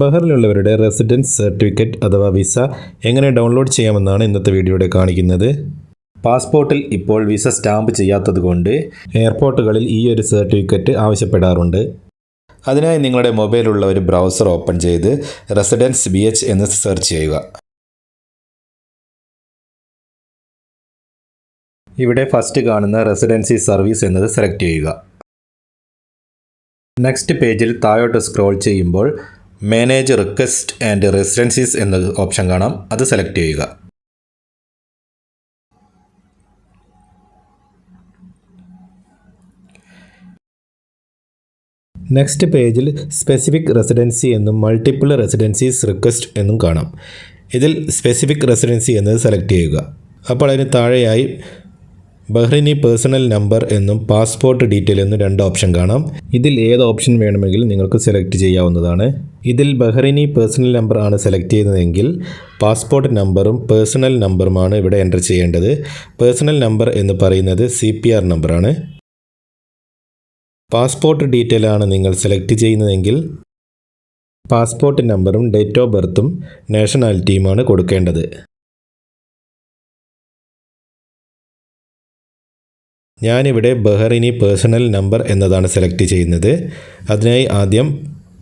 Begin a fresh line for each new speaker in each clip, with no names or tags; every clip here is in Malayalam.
ബഹറിലുള്ളവരുടെ റെസിഡൻസ് സർട്ടിഫിക്കറ്റ് അഥവാ വിസ എങ്ങനെ ഡൗൺലോഡ് ചെയ്യാമെന്നാണ് ഇന്നത്തെ വീഡിയോയിൽ കാണിക്കുന്നത്. പാസ്പോർട്ടിൽ ഇപ്പോൾ വിസ സ്റ്റാമ്പ് ചെയ്യാത്തതുകൊണ്ട് എയർപോർട്ടുകളിൽ ഈ ഒരു സർട്ടിഫിക്കറ്റ് ആവശ്യപ്പെടാറുണ്ട്. അതിനായി നിങ്ങളുടെ മൊബൈലുള്ള ഒരു ബ്രൗസർ ഓപ്പൺ ചെയ്ത് റെസിഡൻസ് BH എന്ന് സെർച്ച് ചെയ്യുക. ഇവിടെ ഫസ്റ്റ് കാണുന്ന റെസിഡൻസി സർവീസ് എന്നത് സെലക്ട് ചെയ്യുക. നെക്സ്റ്റ് പേജിൽ താഴോട്ട് സ്ക്രോൾ ചെയ്യുമ്പോൾ മാനേജ് റിക്വസ്റ്റ് ആൻഡ് റെസിഡൻസീസ് എന്ന ഓപ്ഷൻ കാണാം. അത് സെലക്ട് ചെയ്യുക. നെക്സ്റ്റ് പേജിൽ സ്പെസിഫിക് റെസിഡൻസി എന്നും മൾട്ടിപ്പിൾ റെസിഡൻസീസ് റിക്വസ്റ്റ് എന്നും കാണാം. ഇതിൽ സ്പെസിഫിക് റെസിഡൻസി എന്നത് സെലക്ട് ചെയ്യുക. അപ്പോൾ അതിന് താഴെയായി ബഹ്റിനി പേഴ്സണൽ നമ്പർ എന്നും പാസ്പോർട്ട് ഡീറ്റെയിൽ എന്നും രണ്ട് ഓപ്ഷൻ കാണാം. ഇതിൽ ഏത് ഓപ്ഷൻ വേണമെങ്കിലും നിങ്ങൾക്ക് സെലക്ട് ചെയ്യാവുന്നതാണ്. ഇതിൽ ബഹ്റിനി പേഴ്സണൽ നമ്പർ ആണ് സെലക്ട് ചെയ്യുന്നതെങ്കിൽ പാസ്പോർട്ട് നമ്പറും പേഴ്സണൽ നമ്പറുമാണ് ഇവിടെ എൻ്റർ ചെയ്യേണ്ടത്. പേഴ്സണൽ നമ്പർ എന്ന് പറയുന്നത് CPR നമ്പറാണ്. പാസ്പോർട്ട് ഡീറ്റെയിൽ ആണ് നിങ്ങൾ സെലക്ട് ചെയ്യുന്നതെങ്കിൽ പാസ്പോർട്ട് നമ്പറും ഡേറ്റ് ഓഫ് ബർത്തും നാഷണാലിറ്റിയുമാണ് കൊടുക്കേണ്ടത്. ഞാനിവിടെ ബഹ്റിനി പേഴ്സണൽ നമ്പർ എന്നതാണ് സെലക്ട് ചെയ്യുന്നത്. അതിനായി ആദ്യം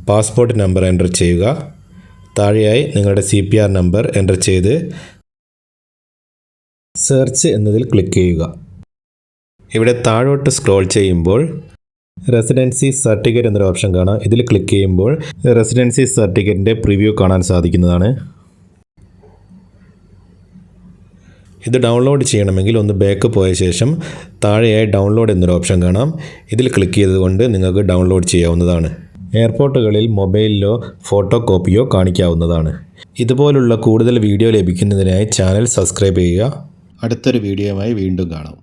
പാസ്പോർട്ട് നമ്പർ എൻ്റർ ചെയ്യുക. താഴെയായി നിങ്ങളുടെ CPR നമ്പർ എൻ്റർ ചെയ്ത് സെർച്ച് എന്നതിൽ ക്ലിക്ക് ചെയ്യുക. ഇവിടെ താഴോട്ട് സ്ക്രോൾ ചെയ്യുമ്പോൾ റെസിഡൻസി സർട്ടിഫിക്കറ്റ് എന്നൊരു ഓപ്ഷൻ കാണാം. ഇതിൽ ക്ലിക്ക് ചെയ്യുമ്പോൾ റെസിഡൻസി സർട്ടിഫിക്കറ്റിൻ്റെ പ്രിവ്യൂ കാണാൻ സാധിക്കുന്നതാണ്. ഇത് ഡൗൺലോഡ് ചെയ്യണമെങ്കിൽ ഒന്ന് ബാക്ക് പോയ ശേഷം താഴെയായി ഡൗൺലോഡ് എന്നൊരു ഓപ്ഷൻ കാണാം. ഇതിൽ ക്ലിക്ക് ചെയ്തുകൊണ്ട് നിങ്ങൾക്ക് ഡൗൺലോഡ് ചെയ്യാവുന്നതാണ്. എയർപോർട്ടുകളിൽ മൊബൈലിലോ ഫോട്ടോ കോപ്പിയോ കാണിക്കാവുന്നതാണ്. ഇതുപോലുള്ള കൂടുതൽ വീഡിയോ ലഭിക്കുന്നതിനായി ചാനൽ സബ്സ്ക്രൈബ് ചെയ്യുക. അടുത്തൊരു വീഡിയോയുമായി വീണ്ടും കാണാം.